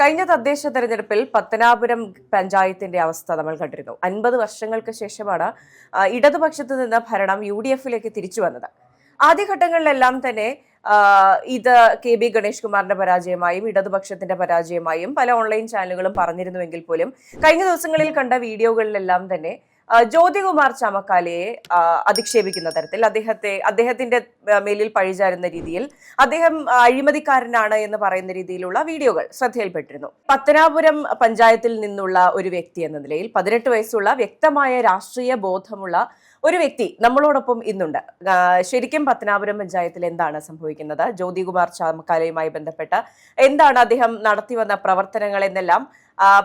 കഴിഞ്ഞ തദ്ദേശ തെരഞ്ഞെടുപ്പിൽ പത്തനാപുരം പഞ്ചായത്തിന്റെ അവസ്ഥ നമ്മൾ കണ്ടിരുന്നു. 50 വർഷങ്ങൾക്ക് ശേഷമാണ് ഇടതുപക്ഷത്ത് നിന്ന് ഭരണം UDF-ലേക്ക് തിരിച്ചു വന്നത്. ആദ്യഘട്ടങ്ങളിലെല്ലാം തന്നെ ഇത് KB ഗണേഷ് കുമാറിന്റെ പരാജയമായും ഇടതുപക്ഷത്തിന്റെ പരാജയമായും പല ഓൺലൈൻ ചാനലുകളും പറഞ്ഞിരുന്നുവെങ്കിൽ പോലും കഴിഞ്ഞ ദിവസങ്ങളിൽ കണ്ട വീഡിയോകളിലെല്ലാം തന്നെ ജ്യോതികുമാർ ചാമക്കാലയെ അധിക്ഷേപിക്കുന്ന തരത്തിൽ അദ്ദേഹത്തിന്റെ മേലിൽ പഴിചാരുന്ന രീതിയിൽ അദ്ദേഹം അഴിമതിക്കാരനാണ് എന്ന് പറയുന്ന രീതിയിലുള്ള വീഡിയോകൾ ശ്രദ്ധയിൽപ്പെട്ടിരുന്നു. പത്തനാപുരം പഞ്ചായത്തിൽ നിന്നുള്ള ഒരു വ്യക്തി എന്ന നിലയിൽ 18 വയസ്സുള്ള വ്യക്തമായ രാഷ്ട്രീയ ബോധമുള്ള ഒരു വ്യക്തി നമ്മളോടൊപ്പം ഇന്നുണ്ട്. ശരിക്കും പത്തനാപുരം പഞ്ചായത്തിൽ എന്താണ് സംഭവിക്കുന്നത്, ജ്യോതികുമാർ ചാമക്കാലയുമായി ബന്ധപ്പെട്ട് എന്താണ് അദ്ദേഹം നടത്തിവന്ന പ്രവർത്തനങ്ങൾ എന്നെല്ലാം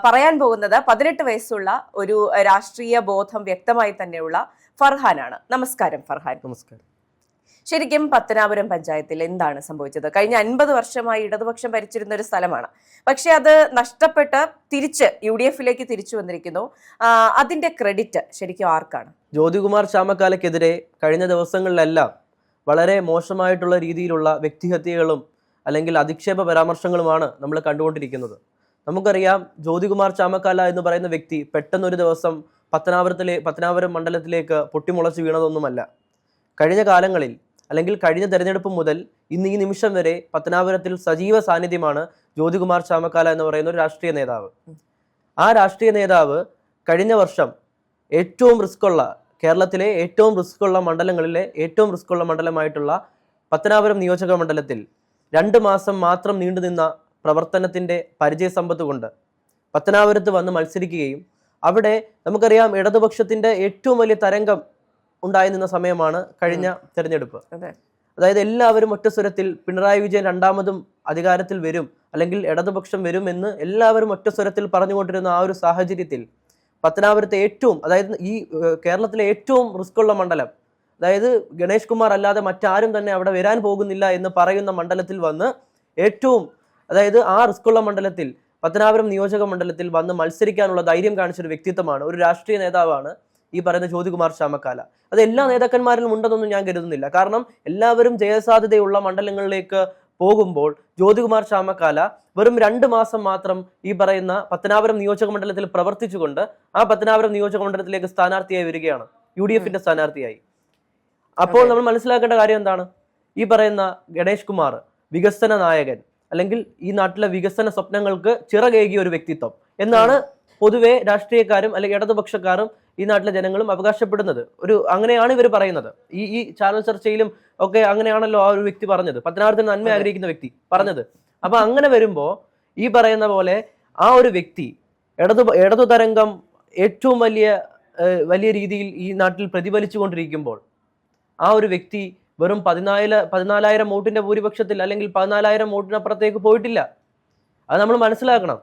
പറയാൻ പോകുന്നത് 18 വയസ്സുള്ള ഒരു രാഷ്ട്രീയ ബോധം വ്യക്തമായി തന്നെയുള്ള ഫർഹാനാണ്. നമസ്കാരം ഫർഹാൻ. നമസ്കാരം. ശരിക്കും പത്തനാപുരം പഞ്ചായത്തിൽ എന്താണ് സംഭവിച്ചത്? കഴിഞ്ഞ 50 വർഷമായി ഇടതുപക്ഷം ഭരിച്ചിരുന്ന ഒരു സ്ഥലമാണ്, പക്ഷെ അത് നഷ്ടപ്പെട്ട് തിരിച്ച് UDF-ലേക്ക് തിരിച്ചു വന്നിരിക്കുന്നു. അതിന്റെ ക്രെഡിറ്റ് ശരിക്കും ആർക്കാണ്? ജ്യോതികുമാർ ചാമക്കാലയ്ക്കെതിരെ കഴിഞ്ഞ ദിവസങ്ങളിലെല്ലാം വളരെ മോശമായിട്ടുള്ള രീതിയിലുള്ള വ്യക്തിഹത്യകളും അല്ലെങ്കിൽ അധിക്ഷേപ പരാമർശങ്ങളുമാണ് നമ്മൾ കണ്ടുകൊണ്ടിരിക്കുന്നത്. നമുക്കറിയാം, ജ്യോതികുമാർ ചാമക്കാല എന്ന് പറയുന്ന വ്യക്തി പെട്ടെന്നൊരു ദിവസം പത്തനാപുരം മണ്ഡലത്തിലേക്ക് പൊട്ടിമുളച്ച് വീണതൊന്നുമല്ല. കഴിഞ്ഞ കാലങ്ങളിൽ അല്ലെങ്കിൽ കഴിഞ്ഞ തെരഞ്ഞെടുപ്പ് മുതൽ ഇന്ന് ഈ നിമിഷം വരെ പത്തനാപുരത്തിൽ സജീവ സാന്നിധ്യമാണ് ജ്യോതികുമാർ ചാമക്കാല എന്ന് പറയുന്ന ഒരു രാഷ്ട്രീയ നേതാവ്. ആ രാഷ്ട്രീയ നേതാവ് കഴിഞ്ഞ വർഷം കേരളത്തിലെ ഏറ്റവും റിസ്ക്കുള്ള മണ്ഡലങ്ങളിലെ ഏറ്റവും റിസ്ക്കുള്ള മണ്ഡലമായിട്ടുള്ള പത്തനാപുരം നിയോജക മണ്ഡലത്തിൽ 2 മാസം മാത്രം നീണ്ടുനിന്ന പ്രവർത്തനത്തിന്റെ പരിചയസമ്പത്ത് കൊണ്ട് പത്തനാപുരത്ത് വന്ന് മത്സരിക്കുകയും അവിടെ നമുക്കറിയാം ഇടതുപക്ഷത്തിന്റെ ഏറ്റവും വലിയ തരംഗം ഉണ്ടായി നിന്ന സമയമാണ് കഴിഞ്ഞ തെരഞ്ഞെടുപ്പ്. അതായത് എല്ലാവരും ഒറ്റ സ്വരത്തിൽ പിണറായി വിജയൻ രണ്ടാമതും അധികാരത്തിൽ വരും അല്ലെങ്കിൽ ഇടതുപക്ഷം വരും എന്ന് എല്ലാവരും ഒറ്റ സ്വരത്തിൽ പറഞ്ഞുകൊണ്ടിരുന്ന ആ ഒരു സാഹചര്യത്തിൽ പത്തനാപുരത്തെ അതായത് ഈ കേരളത്തിലെ ഏറ്റവും റിസ്ക്കുള്ള മണ്ഡലം, അതായത് ഗണേഷ് കുമാർ അല്ലാതെ മറ്റാരും തന്നെ അവിടെ വരാൻ പോകുന്നില്ല എന്ന് പറയുന്ന മണ്ഡലത്തിൽ വന്ന് അതായത് ആ റിസ്ക്കുള്ള മണ്ഡലത്തിൽ പത്തനാപുരം നിയോജക മണ്ഡലത്തിൽ വന്ന് മത്സരിക്കാനുള്ള ധൈര്യം കാണിച്ചൊരു വ്യക്തിത്വമാണ്, ഒരു രാഷ്ട്രീയ നേതാവാണ് ഈ പറയുന്ന ജ്യോതികുമാർ ചാമക്കാല. അത് എല്ലാ നേതാക്കന്മാരിലും ഉണ്ടെന്നൊന്നും ഞാൻ കരുതുന്നില്ല. കാരണം എല്ലാവരും ജയസാധ്യതയുള്ള മണ്ഡലങ്ങളിലേക്ക് പോകുമ്പോൾ ജ്യോതികുമാർ ചാമക്കാല വെറും 2 മാസം മാത്രം ഈ പറയുന്ന പത്തനാപുരം നിയോജക മണ്ഡലത്തിൽ പ്രവർത്തിച്ചുകൊണ്ട് ആ പത്തനാപുരം നിയോജക മണ്ഡലത്തിലേക്ക് സ്ഥാനാർത്ഥിയായി വരികയാണ്, UDF-ന്റെ സ്ഥാനാർത്ഥിയായി. അപ്പോൾ നമ്മൾ മനസ്സിലാക്കേണ്ട കാര്യം എന്താണ്? ഈ പറയുന്ന ഗണേഷ് കുമാർ വികസന നായകൻ അല്ലെങ്കിൽ ഈ നാട്ടിലെ വികസന സ്വപ്നങ്ങൾക്ക് ചിറകേകിയ ഒരു വ്യക്തിത്വം എന്നാണ് പൊതുവെ രാഷ്ട്രീയക്കാരും അല്ലെങ്കിൽ ഇടതുപക്ഷക്കാരും ഈ നാട്ടിലെ ജനങ്ങളും അവകാശപ്പെടുന്നത്. അങ്ങനെയാണ് ഇവർ പറയുന്നത്. ഈ ചാനൽ ചർച്ചയിലും ഒക്കെ അങ്ങനെയാണല്ലോ ആ ഒരു വ്യക്തി പറഞ്ഞത്, പത്തനാപുരത്തിന് നന്മ ആഗ്രഹിക്കുന്ന വ്യക്തി പറഞ്ഞത്. അപ്പൊ അങ്ങനെ വരുമ്പോ ഈ പറയുന്ന പോലെ ആ ഒരു വ്യക്തി ഇടതു തരംഗം ഏറ്റവും വലിയ രീതിയിൽ ഈ നാട്ടിൽ പ്രതിഫലിച്ചു കൊണ്ടിരിക്കുമ്പോൾ ആ ഒരു വ്യക്തി വെറും 14,000 വോട്ടിന്റെ ഭൂരിപക്ഷത്തിൽ അല്ലെങ്കിൽ 14,000 വോട്ടിനപ്പുറത്തേക്ക് പോയിട്ടില്ല. അത് നമ്മൾ മനസ്സിലാക്കണം.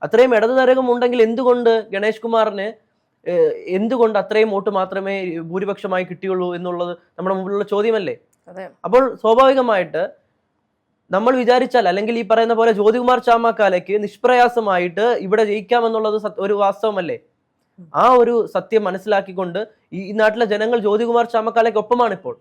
അത്രയും ഇടതു തരംഗം ഉണ്ടെങ്കിൽ എന്തുകൊണ്ട് ഗണേഷ് കുമാറിന് അത്രയും വോട്ട് മാത്രമേ ഭൂരിപക്ഷമായി കിട്ടിയുള്ളൂ എന്നുള്ളത് നമ്മുടെ മുമ്പിലുള്ള ചോദ്യമല്ലേ? അപ്പോൾ സ്വാഭാവികമായിട്ട് നമ്മൾ വിചാരിച്ചാൽ അല്ലെങ്കിൽ ഈ പറയുന്ന പോലെ ജ്യോതികുമാർ ചാമക്കാലയ്ക്ക് നിഷ്പ്രയാസമായിട്ട് ഇവിടെ ജയിക്കാമെന്നുള്ളത് ഒരു വാസ്തവമല്ലേ? ആ ഒരു സത്യം മനസ്സിലാക്കിക്കൊണ്ട് ഈ നാട്ടിലെ ജനങ്ങൾ ജ്യോതികുമാർ ചാമക്കാലയ്ക്ക് ഒപ്പമാണ് ഇപ്പോൾ.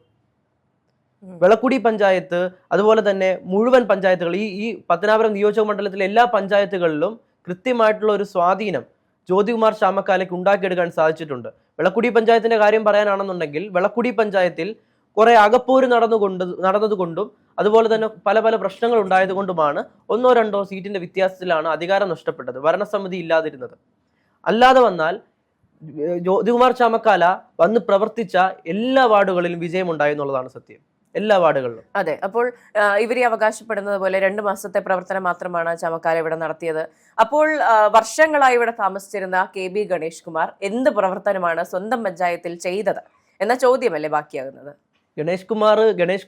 വെളക്കുടി പഞ്ചായത്ത്, അതുപോലെ തന്നെ മുഴുവൻ പഞ്ചായത്തുകൾ, ഈ പത്തനാപുരം നിയോജക മണ്ഡലത്തിലെ എല്ലാ പഞ്ചായത്തുകളിലും കൃത്യമായിട്ടുള്ള ഒരു സ്വാധീനം ജ്യോതികുമാർ ചാമക്കാലയ്ക്ക് ഉണ്ടാക്കിയെടുക്കാൻ സാധിച്ചിട്ടുണ്ട്. വെളക്കുടി പഞ്ചായത്തിന്റെ കാര്യം പറയാനാണെന്നുണ്ടെങ്കിൽ വെളക്കുടി പഞ്ചായത്തിൽ കുറെ അകപ്പോര് നടന്നതുകൊണ്ടും അതുപോലെ തന്നെ പല പ്രശ്നങ്ങൾ ഉണ്ടായതുകൊണ്ടുമാണ് 1-2 സീറ്റിന്റെ വ്യത്യാസത്തിലാണ് അധികാരം നഷ്ടപ്പെട്ടത്, ഭരണസമിതി ഇല്ലാതിരുന്നത്. അല്ലാതെ വന്നാൽ ജ്യോതികുമാർ ചാമക്കാല വന്ന് പ്രവർത്തിച്ച എല്ലാ വാർഡുകളിലും വിജയം ഉണ്ടായി എന്നുള്ളതാണ് സത്യം, എല്ലാ വാർഡുകളിലും. അതെ. അപ്പോൾ ഇവരെ അവകാശപ്പെടുന്നത് പോലെ 2 മാസത്തെ പ്രവർത്തനം മാത്രമാണ് ചാമക്കാല ഇവിടെ നടത്തിയത്. അപ്പോൾ വർഷങ്ങളായി ഇവിടെ താമസിച്ചിരുന്ന KB ഗണേഷ് കുമാർ എന്ത് പ്രവർത്തനമാണ് സ്വന്തം പഞ്ചായത്തിൽ ചെയ്തത് എന്ന ചോദ്യമല്ലേ ബാക്കിയാകുന്നത്? ഗണേഷ്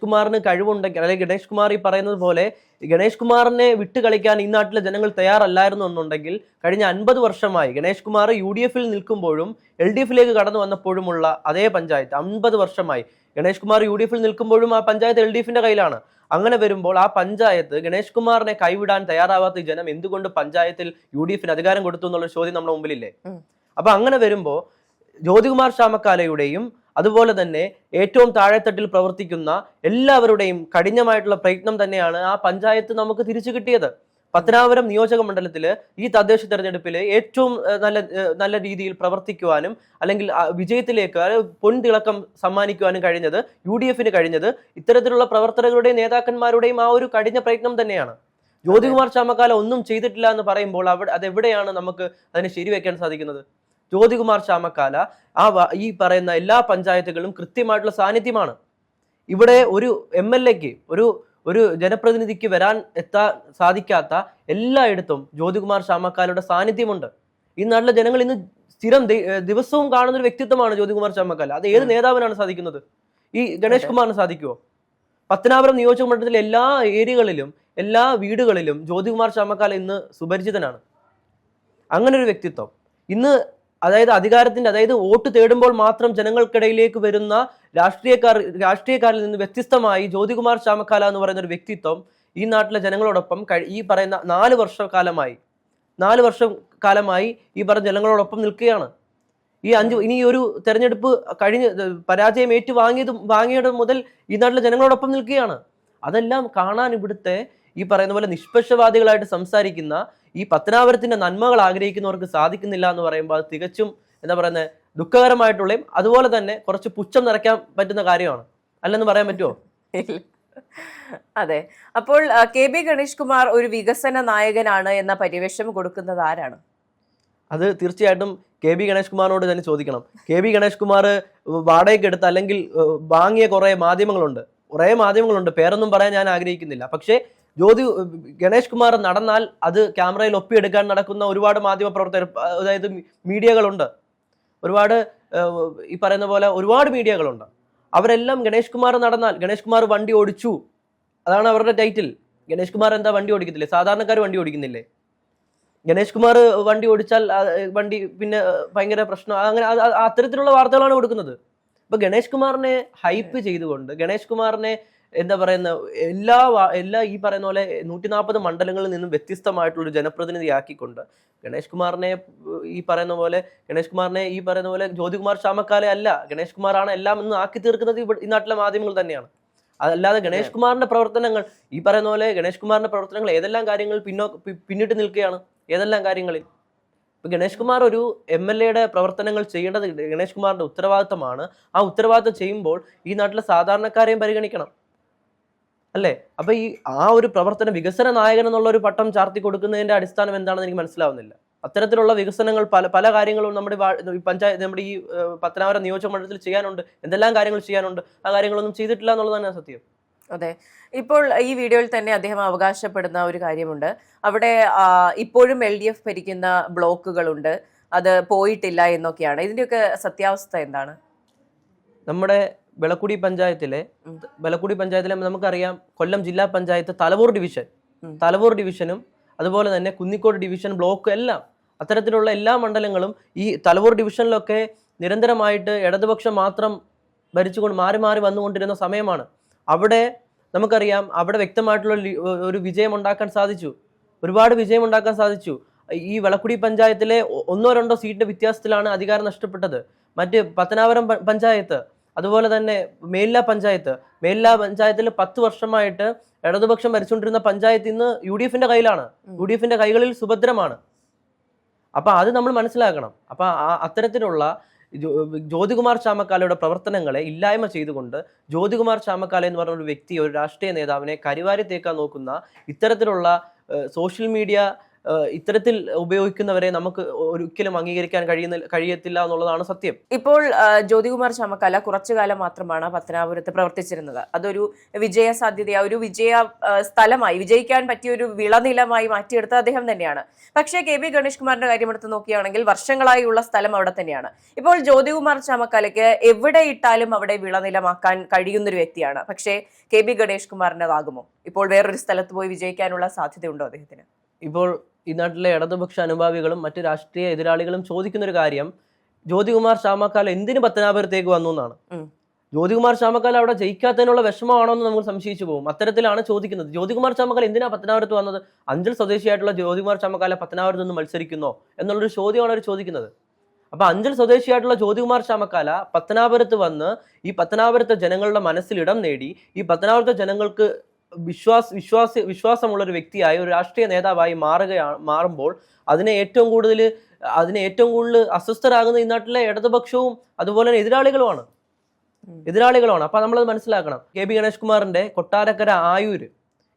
കുമാറിന് കഴിവുണ്ടെങ്കിൽ, അല്ലെങ്കിൽ ഗണേഷ് കുമാർ ഈ പറയുന്നത് പോലെ ഗണേഷ് കുമാറിനെ വിട്ട് കളിക്കാൻ ഈ നാട്ടിലെ ജനങ്ങൾ തയ്യാറല്ലായിരുന്നു എന്നുണ്ടെങ്കിൽ കഴിഞ്ഞ 50 വർഷമായി ഗണേഷ് കുമാർ UDF-ൽ നിൽക്കുമ്പോഴും LDF-ലേക്ക് കടന്നു വന്നപ്പോഴുമുള്ള അതേ പഞ്ചായത്ത് 50 വർഷമായി ഗണേഷ് കുമാർ UDF-ൽ നിൽക്കുമ്പോഴും ആ പഞ്ചായത്ത് LDF-ന്റെ കയ്യിലാണ്. അങ്ങനെ വരുമ്പോൾ ആ പഞ്ചായത്ത് ഗണേഷ് കുമാറിനെ കൈവിടാൻ തയ്യാറാവാത്ത ജനം എന്തുകൊണ്ട് പഞ്ചായത്തിൽ UDF-ന് അധികാരം കൊടുത്തു എന്നുള്ള ചോദ്യം നമ്മുടെ മുമ്പിലില്ലേ? അപ്പൊ അങ്ങനെ വരുമ്പോ ജ്യോതികുമാർ ചാമക്കാലയുടെയും അതുപോലെ തന്നെ ഏറ്റവും താഴെത്തട്ടിൽ പ്രവർത്തിക്കുന്ന എല്ലാവരുടെയും കഠിനമായിട്ടുള്ള പ്രയത്നം തന്നെയാണ് ആ പഞ്ചായത്ത് നമുക്ക് തിരിച്ചു കിട്ടിയത്. പത്തനാപുരം നിയോജക മണ്ഡലത്തില് ഈ തദ്ദേശ തെരഞ്ഞെടുപ്പിൽ ഏറ്റവും നല്ല രീതിയിൽ പ്രവർത്തിക്കുവാനും അല്ലെങ്കിൽ വിജയത്തിലേക്ക് പൊൻതിളക്കം സമ്മാനിക്കുവാനും കഴിഞ്ഞത് UDF കഴിഞ്ഞത് ഇത്തരത്തിലുള്ള പ്രവർത്തകരുടെയും നേതാക്കന്മാരുടെയും ആ ഒരു കഠിന പ്രയത്നം തന്നെയാണ്. ജ്യോതികുമാർ ചാമക്കാല ഒന്നും ചെയ്തിട്ടില്ല എന്ന് പറയുമ്പോൾ അതെവിടെയാണ് നമുക്ക് അതിനെ ശരിവെക്കാൻ സാധിക്കുന്നത്? ജ്യോതികുമാർ ചാമക്കാല ഈ പറയുന്ന എല്ലാ പഞ്ചായത്തുകളും കൃത്യമായിട്ടുള്ള സാന്നിധ്യമാണ്. ഇവിടെ ഒരു MLA-ക്ക് ഒരു ജനപ്രതിനിധിക്ക് എത്താൻ സാധിക്കാത്ത എല്ലായിടത്തും ജ്യോതികുമാർ ചാമക്കാലയുടെ സാന്നിധ്യമുണ്ട്. ഈ നാട്ടിലെ ജനങ്ങൾ ഇന്ന് സ്ഥിരം ദിവസവും കാണുന്ന ഒരു വ്യക്തിത്വമാണ് ജ്യോതികുമാർ ചാമക്കാല. അത് ഏത് നേതാവിനാണ് സാധിക്കുന്നത്? ഈ ഗണേഷ് കുമാറിന് സാധിക്കുമോ? പത്തനാപുരം നിയോജക മണ്ഡലത്തിലെ എല്ലാ ഏരിയകളിലും എല്ലാ വീടുകളിലും ജ്യോതികുമാർ ചാമക്കാല ഇന്ന് സുപരിചിതനാണ്. അങ്ങനെ ഒരു വ്യക്തിത്വം ഇന്ന് അതായത് വോട്ട് തേടുമ്പോൾ മാത്രം ജനങ്ങൾക്കിടയിലേക്ക് വരുന്ന രാഷ്ട്രീയക്കാരിൽ നിന്ന് വ്യത്യസ്തമായി ജ്യോതികുമാർ ചാമക്കാല എന്ന് പറയുന്ന ഒരു വ്യക്തിത്വം ഈ നാട്ടിലെ ജനങ്ങളോടൊപ്പം ഈ പറയുന്ന 4 വർഷക്കാലമായി ഈ പറഞ്ഞ ജനങ്ങളോടൊപ്പം നിൽക്കുകയാണ്. ഇനി ഒരു തെരഞ്ഞെടുപ്പ് പരാജയം വാങ്ങിയത് മുതൽ ഈ നാട്ടിലെ ജനങ്ങളോടൊപ്പം നിൽക്കുകയാണ്. അതെല്ലാം കാണാൻ ഇവിടുത്തെ ഈ പറയുന്ന പോലെ നിഷ്പക്ഷവാദികളായിട്ട് സംസാരിക്കുന്ന ഈ പത്തനാപുരത്തിന്റെ നന്മകൾ ആഗ്രഹിക്കുന്നവർക്ക് സാധിക്കുന്നില്ല എന്ന് പറയുമ്പോൾ അത് തികച്ചും എന്താ പറയുന്നത് ദുഃഖകരമായിട്ടുള്ളതും അതുപോലെ തന്നെ കുറച്ച് പുച്ഛം നിറയ്ക്കാൻ പറ്റുന്ന കാര്യമാണ്. അല്ലെന്ന് പറയാൻ പറ്റുമോ? അതെ. അപ്പോൾ KB ഗണേഷ് കുമാർ ഒരു വികസന നായകനാണ് എന്ന പരിവേഷം കൊടുക്കുന്നത് ആരാണ്? അത് തീർച്ചയായിട്ടും KB ഗണേഷ് കുമാറിനോട് തന്നെ ചോദിക്കണം. KB ഗണേഷ് കുമാർ വാടകയ്ക്ക് എടുത്ത അല്ലെങ്കിൽ വാങ്ങിയ കുറേ മാധ്യമങ്ങളുണ്ട്. പേരൊന്നും പറയാൻ ഞാൻ ആഗ്രഹിക്കുന്നില്ല. പക്ഷേ ഗണേഷ് കുമാർ നടന്നാൽ അത് ക്യാമറയിൽ ഒപ്പിയെടുക്കാൻ നടക്കുന്ന ഒരുപാട് മാധ്യമ പ്രവർത്തകർ, അതായത് മീഡിയകളുണ്ട്. ഒരുപാട് ഈ പറയുന്ന പോലെ ഒരുപാട് മീഡിയകളുണ്ട്. അവരെല്ലാം ഗണേഷ് കുമാർ നടന്നാൽ ഗണേഷ് കുമാർ വണ്ടി ഓടിച്ചു, അതാണ് അവരുടെ ടൈറ്റിൽ. ഗണേഷ് കുമാർ എന്താ വണ്ടി ഓടിക്കത്തില്ലേ? സാധാരണക്കാർ വണ്ടി ഓടിക്കുന്നില്ലേ? ഗണേഷ് കുമാർ വണ്ടി ഓടിച്ചാൽ വണ്ടി പിന്നെ ഭയങ്കര പ്രശ്നം, അങ്ങനെ അത്തരത്തിലുള്ള വാർത്തകളാണ് കൊടുക്കുന്നത്. അപ്പൊ ഗണേഷ് കുമാറിനെ ഹൈപ്പ് ചെയ്തുകൊണ്ട് ഗണേഷ് കുമാറിനെ എന്താ പറയുന്ന എല്ലാ ഈ പറയുന്ന പോലെ 140 മണ്ഡലങ്ങളിൽ നിന്നും വ്യത്യസ്തമായിട്ടുള്ള ഒരു ജനപ്രതിനിധിയാക്കിക്കൊണ്ട് ഗണേഷ് കുമാറിനെ ഈ പറയുന്ന പോലെ ജ്യോതികുമാർ ചാമക്കാല അല്ല, ഗണേഷ് കുമാറാണ് എല്ലാം എന്ന് ആക്കി തീർക്കുന്നത് ഈ നാട്ടിലെ മാധ്യമങ്ങൾ തന്നെയാണ്. അതല്ലാതെ ഗണേഷ് കുമാറിന്റെ പ്രവർത്തനങ്ങൾ ഈ പറയുന്ന പോലെ ഗണേഷ് കുമാറിന്റെ പ്രവർത്തനങ്ങൾ ഏതെല്ലാം കാര്യങ്ങൾ പിന്നിട്ട് നിൽക്കുകയാണ്, ഏതെല്ലാം കാര്യങ്ങളിൽ. ഇപ്പൊ ഗണേഷ് കുമാർ ഒരു MLA-യുടെ പ്രവർത്തനങ്ങൾ ചെയ്യേണ്ടത് ഗണേഷ് കുമാറിന്റെ ഉത്തരവാദിത്തമാണ്. ആ ഉത്തരവാദിത്തം ചെയ്യുമ്പോൾ ഈ നാട്ടിലെ സാധാരണക്കാരെയും പരിഗണിക്കണം, അല്ലേ? അപ്പൊ ആ ഒരു വികസന നായകൻ എന്നുള്ള ഒരു പട്ടം ചാർത്തി കൊടുക്കുന്നതിന്റെ അടിസ്ഥാനം എന്താണെന്ന് എനിക്ക് മനസ്സിലാവുന്നില്ല. അത്തരത്തിലുള്ള വികസനങ്ങൾ പല കാര്യങ്ങളും നമ്മുടെ ഈ പത്തനാപുരം നിയോജക മണ്ഡലത്തിൽ ചെയ്യാനുണ്ട്. എന്തെല്ലാം കാര്യങ്ങൾ ചെയ്യാനുണ്ട്, ആ കാര്യങ്ങളൊന്നും ചെയ്തിട്ടില്ല എന്നുള്ളതാണ് സത്യം. അതെ. ഇപ്പോൾ ഈ വീഡിയോയിൽ തന്നെ അദ്ദേഹം അവകാശപ്പെടുന്ന ഒരു കാര്യമുണ്ട്. അവിടെ ഇപ്പോഴും LDF ഭരിക്കുന്ന ബ്ലോക്കുകളുണ്ട്, അത് പോയിട്ടില്ല എന്നൊക്കെയാണ്. ഇതിന്റെയൊക്കെ സത്യാവസ്ഥ എന്താണ്? നമ്മുടെ ബലക്കുടി പഞ്ചായത്തിലെ നമുക്കറിയാം, കൊല്ലം ജില്ലാ പഞ്ചായത്ത് തലവൂർ ഡിവിഷനും അതുപോലെ തന്നെ കുന്നിക്കോട് ഡിവിഷൻ ബ്ലോക്ക് എല്ലാം അത്തരത്തിലുള്ള എല്ലാ മണ്ഡലങ്ങളും ഈ തലവൂർ ഡിവിഷനിലൊക്കെ നിരന്തരമായിട്ട് ഇടതുപക്ഷം മാത്രം ഭരിച്ചുകൊണ്ട് മാറി വന്നുകൊണ്ടിരുന്ന സമയമാണ്. അവിടെ നമുക്കറിയാം, അവിടെ വ്യക്തമായിട്ടുള്ള ഒരു വിജയം ഉണ്ടാക്കാൻ സാധിച്ചു, ഒരുപാട് വിജയം ഉണ്ടാക്കാൻ സാധിച്ചു. ഈ വളക്കുടി പഞ്ചായത്തിലെ 1-2 സീറ്റിന്റെ വ്യത്യാസത്തിലാണ് അധികാരം നഷ്ടപ്പെട്ടത്. മറ്റ് പത്തനാപുരം പഞ്ചായത്ത്, അതുപോലെ തന്നെ മേലില പഞ്ചായത്തിൽ 10 വർഷമായിട്ട് ഇടതുപക്ഷം ഭരിച്ചുകൊണ്ടിരുന്ന പഞ്ചായത്ത് ഇന്ന് UDF കയ്യിലാണ്, UDF കൈകളിൽ സുഭദ്രമാണ്. അപ്പൊ അത് നമ്മൾ മനസ്സിലാക്കണം. അപ്പൊ അത്തരത്തിലുള്ള ജ്യോതികുമാർ ചാമക്കാലയുടെ പ്രവർത്തനങ്ങളെ ഇല്ലായ്മ ചെയ്തുകൊണ്ട് ജ്യോതികുമാർ ചാമക്കാല എന്ന് പറഞ്ഞ ഒരു വ്യക്തി, ഒരു രാഷ്ട്രീയ നേതാവിനെ കരിവാരി തേക്കാൻ നോക്കുന്ന ഇത്തരത്തിലുള്ള സോഷ്യൽ മീഡിയ ഇത്തരത്തിൽ ഉപയോഗിക്കുന്നവരെ നമുക്ക് ഒരിക്കലും അംഗീകരിക്കാൻ കഴിയത്തില്ല എന്നുള്ളതാണ് സത്യം. ഇപ്പോൾ ജ്യോതികുമാർ ചാമക്കാല കുറച്ചു കാലം മാത്രമാണ് പത്തനാപുരത്ത് പ്രവർത്തിച്ചിരുന്നത്. അതൊരു വിജയ സാധ്യത, ഒരു സ്ഥലമായി വിജയിക്കാൻ പറ്റിയ ഒരു വിളനിലമായി മാറ്റിയെടുത്ത അദ്ദേഹം തന്നെയാണ്. പക്ഷേ KB ഗണേഷ് കുമാറിന്റെ കാര്യം എടുത്ത് നോക്കുകയാണെങ്കിൽ വർഷങ്ങളായുള്ള സ്ഥലം അവിടെ തന്നെയാണ്. ഇപ്പോൾ ജ്യോതികുമാർ ചാമക്കാലയ്ക്ക് എവിടെ ഇട്ടാലും അവിടെ വിളനിലമാക്കാൻ കഴിയുന്നൊരു വ്യക്തിയാണ്. പക്ഷേ KB ഗണേഷ് കുമാറിൻ്റെതാകുമോ? ഇപ്പോൾ വേറൊരു സ്ഥലത്ത് പോയി വിജയിക്കാനുള്ള സാധ്യതയുണ്ടോ അദ്ദേഹത്തിന്? ഇപ്പോൾ ഈ നാട്ടിലെ ഇടതുപക്ഷ അനുഭാവികളും മറ്റ് രാഷ്ട്രീയ എതിരാളികളും ചോദിക്കുന്ന ഒരു കാര്യം, ജ്യോതികുമാർ ചാമക്കാല എന്തിന് പത്തനാപുരത്തേക്ക് വന്നു എന്നാണ്. ജ്യോതികുമാർ ചാമക്കാല അവിടെ ജയിക്കാത്തതിനുള്ള വിഷമമാണോ എന്ന് നമ്മൾ സംശയിച്ചു പോകും. അത്തരത്തിലാണ് ചോദിക്കുന്നത്. ജ്യോതികുമാർ ചാമക്കാല എന്തിനാ പത്തനാപുരത്ത് വന്നത്? അഞ്ചൽ സ്വദേശിയായിട്ടുള്ള ജ്യോതികുമാർ ചാമക്കാല പത്തനാപുരത്ത് നിന്ന് മത്സരിക്കുന്നോ എന്നുള്ളൊരു ചോദ്യമാണ് അവർ ചോദിക്കുന്നത്. അപ്പൊ അഞ്ചൽ സ്വദേശിയായിട്ടുള്ള ജ്യോതികുമാർ ചാമക്കാല പത്തനാപുരത്ത് വന്ന് ഈ പത്തനാപുരത്തെ ജനങ്ങളുടെ മനസ്സിൽ ഇടം നേടി ഈ പത്തനാപുരത്തെ ജനങ്ങൾക്ക് വിശ്വാസമുള്ള ഒരു വ്യക്തിയായി, ഒരു രാഷ്ട്രീയ നേതാവായി മാറുമ്പോൾ അതിനെ ഏറ്റവും കൂടുതൽ അസ്വസ്ഥരാകുന്ന ഈ നാട്ടിലെ ഇടതുപക്ഷവും അതുപോലെ തന്നെ എതിരാളികളുമാണ്. അപ്പൊ നമ്മളത് മനസ്സിലാക്കണം. കെ ബി ഗണേഷ് കുമാറിന്റെ കൊട്ടാരക്കര ആയൂര്,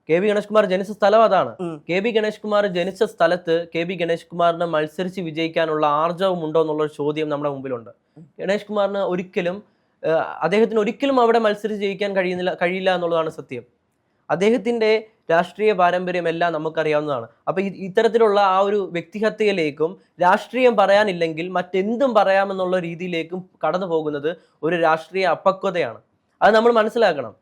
കെ ബി ഗണേഷ് കുമാർ ജനിച്ച സ്ഥലം അതാണ്. കെ ബി ഗണേഷ് കുമാർ ജനിച്ച സ്ഥലത്ത് കെ ബി ഗണേഷ് കുമാറിന് മത്സരിച്ച് വിജയിക്കാനുള്ള ആർജവം ഉണ്ടോ എന്നുള്ള ചോദ്യം നമ്മുടെ മുമ്പിലുണ്ട്. ഗണേഷ് കുമാറിന് അദ്ദേഹത്തിന് ഒരിക്കലും അവിടെ മത്സരിച്ച് ജയിക്കാൻ കഴിയില്ല എന്നുള്ളതാണ് സത്യം. അദ്ദേഹത്തിന്റെ രാഷ്ട്രീയ പാരമ്പര്യം എല്ലാം നമുക്കറിയാവുന്നതാണ്. അപ്പൊ ഇത്തരത്തിലുള്ള ആ ഒരു വ്യക്തിഹത്യയിലേക്കും രാഷ്ട്രീയം പറയാനില്ലെങ്കിൽ മറ്റെന്തും പറയാമെന്നുള്ള രീതിയിലേക്കും കടന്നു പോകുന്നത് ഒരു രാഷ്ട്രീയ അപക്വതയാണ്. അത് നമ്മൾ മനസ്സിലാക്കണം.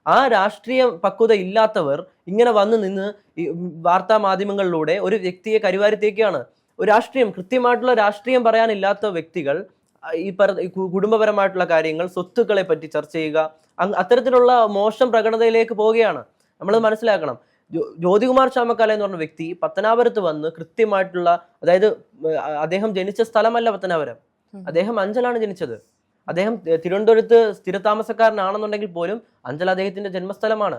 ആ രാഷ്ട്രീയ പക്വത ഇല്ലാത്തവർ ഇങ്ങനെ വന്നു നിന്ന് ഈ വാർത്താ മാധ്യമങ്ങളിലൂടെ ഒരു വ്യക്തിയെ കരിവാരിത്തേക്കാണ്. കൃത്യമായിട്ടുള്ള രാഷ്ട്രീയം പറയാനില്ലാത്ത വ്യക്തികൾ ഈ കുടുംബപരമായിട്ടുള്ള കാര്യങ്ങൾ, സ്വത്തുക്കളെ പറ്റി ചർച്ച ചെയ്യുക, അത്തരത്തിലുള്ള മോശം പ്രകടനയിലേക്ക് പോവുകയാണ്. നമ്മൾ മനസ്സിലാക്കണം. ജ്യോതികുമാർ ചാമക്കാല എന്ന് പറഞ്ഞ വ്യക്തി പത്തനാപുരത്ത് വന്ന് കൃത്യമായിട്ടുള്ള, അതായത് അദ്ദേഹം ജനിച്ച സ്ഥലമല്ല പത്തനാപുരം, അദ്ദേഹം അഞ്ചലാണ് ജനിച്ചത്. അദ്ദേഹം തിരുവനന്തപുരത്ത് സ്ഥിരതാമസക്കാരനാണെന്നുണ്ടെങ്കിൽ പോലും അഞ്ചൽ അദ്ദേഹത്തിന്റെ ജന്മസ്ഥലമാണ്.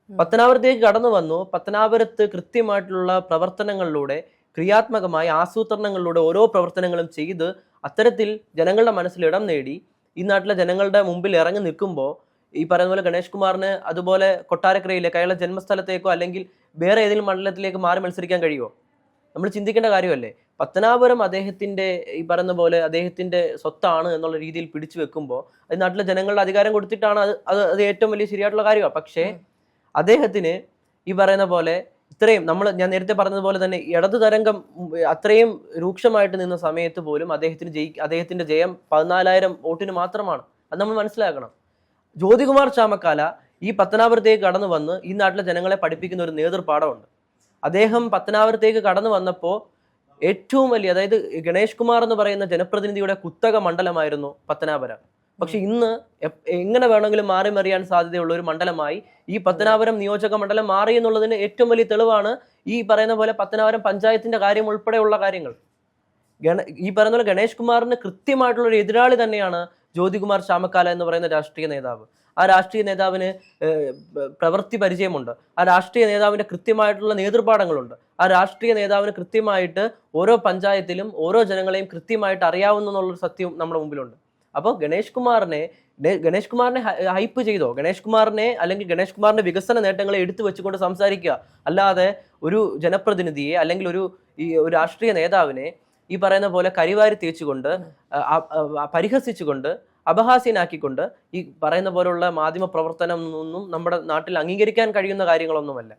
പത്തനാപുരത്തേക്ക് കടന്നു വന്നു. പത്തനാപുരത്ത് കൃത്യമായിട്ടുള്ള പ്രവർത്തനങ്ങളിലൂടെ, ക്രിയാത്മകമായ ആസൂത്രണങ്ങളിലൂടെ ഓരോ പ്രവർത്തനങ്ങളും ചെയ്ത് അത്തരത്തിൽ ജനങ്ങളുടെ മനസ്സിൽ ഇടം നേടി ഈ നാട്ടിലെ ജനങ്ങളുടെ മുമ്പിൽ ഇറങ്ങി നിൽക്കുമ്പോൾ ഈ പറയുന്ന പോലെ ഗണേഷ് കുമാറിന് അതുപോലെ കൊട്ടാരക്കരയിലേക്ക്, അയാളുടെ ജന്മസ്ഥലത്തേക്കോ അല്ലെങ്കിൽ വേറെ ഏതെങ്കിലും മണ്ഡലത്തിലേക്ക് മാറി മത്സരിക്കാൻ കഴിയുമോ? നമ്മൾ ചിന്തിക്കേണ്ട കാര്യമല്ലേ. പത്തനാപുരം അദ്ദേഹത്തിന്റെ ഈ പറയുന്ന പോലെ അദ്ദേഹത്തിന്റെ സ്വത്താണ് എന്നുള്ള രീതിയിൽ പിടിച്ചു വെക്കുമ്പോൾ അത് നാട്ടിലെ ജനങ്ങളുടെ അധികാരം കൊടുത്തിട്ടാണ് അത് ഏറ്റവും വലിയ ശരിയായിട്ടുള്ള കാര്യമാണ്. പക്ഷേ അദ്ദേഹത്തിന് ഈ പറയുന്ന പോലെ ഞാൻ നേരത്തെ പറഞ്ഞതുപോലെ തന്നെ ഇടതു തരംഗം അത്രയും രൂക്ഷമായിട്ട് നിന്ന സമയത്ത് പോലും അദ്ദേഹത്തിന്റെ ജയം 14,000 വോട്ടിന് മാത്രമാണ്. അത് നമ്മൾ മനസ്സിലാക്കണം. ജ്യോതികുമാർ ചാമക്കാല ഈ പത്തനാപുരത്തേക്ക് കടന്നു വന്ന് ഈ നാട്ടിലെ ജനങ്ങളെ പഠിപ്പിക്കുന്ന ഒരു നേതൃപാഠമുണ്ട്. അദ്ദേഹം പത്തനാപുരത്തേക്ക് കടന്നു വന്നപ്പോൾ ഏറ്റവും വലിയ, അതായത് ഗണേഷ് കുമാർ എന്ന് പറയുന്ന ജനപ്രതിനിധിയുടെ കുത്തക മണ്ഡലമായിരുന്നു പത്തനാപുരം. പക്ഷെ ഇന്ന് എങ്ങനെ വേണമെങ്കിലും മാറി മറിയാൻ സാധ്യതയുള്ള ഒരു മണ്ഡലമായി ഈ പത്തനാപുരം നിയോജക മണ്ഡലം മാറി എന്നുള്ളതിന് ഏറ്റവും വലിയ തെളിവാണ് ഈ പറയുന്ന പോലെ പത്തനാപുരം പഞ്ചായത്തിന്റെ കാര്യം ഉൾപ്പെടെയുള്ള കാര്യങ്ങൾ. ഈ പറയുന്ന പോലെ ഗണേഷ് കുമാറിന് കൃത്യമായിട്ടുള്ള ഒരു എതിരാളി തന്നെയാണ് ജ്യോതികുമാർ ചാമക്കാല എന്ന് പറയുന്ന രാഷ്ട്രീയ നേതാവ്. ആ രാഷ്ട്രീയ നേതാവിന് പ്രവൃത്തി പരിചയമുണ്ട്. ആ രാഷ്ട്രീയ നേതാവിന്റെ കൃത്യമായിട്ടുള്ള നേതൃപാഠങ്ങളുണ്ട്. ആ രാഷ്ട്രീയ നേതാവിന് കൃത്യമായിട്ട് ഓരോ പഞ്ചായത്തിലും ഓരോ ജനങ്ങളെയും കൃത്യമായിട്ട് അറിയാവുന്ന സത്യം നമ്മുടെ മുമ്പിലുണ്ട്. അപ്പോൾ ഗണേഷ് കുമാറിനെ ഹൈപ്പ് ചെയ്തോ, ഗണേഷ് കുമാറിന്റെ വികസന നേട്ടങ്ങളെ എടുത്തു വെച്ചുകൊണ്ട് സംസാരിക്കുക, അല്ലാതെ ഒരു ജനപ്രതിനിധിയെ അല്ലെങ്കിൽ ഒരു രാഷ്ട്രീയ നേതാവിനെ ഈ പറയുന്ന പോലെ കരിവാരി തേച്ചുകൊണ്ട്, പരിഹസിച്ചുകൊണ്ട്, അപഹാസ്യനാക്കിക്കൊണ്ട് ഈ പറയുന്ന പോലുള്ള മാധ്യമ പ്രവർത്തനം ഒന്നും നമ്മുടെ നാട്ടിൽ അംഗീകരിക്കാൻ കഴിയുന്ന കാര്യങ്ങളൊന്നുമല്ല.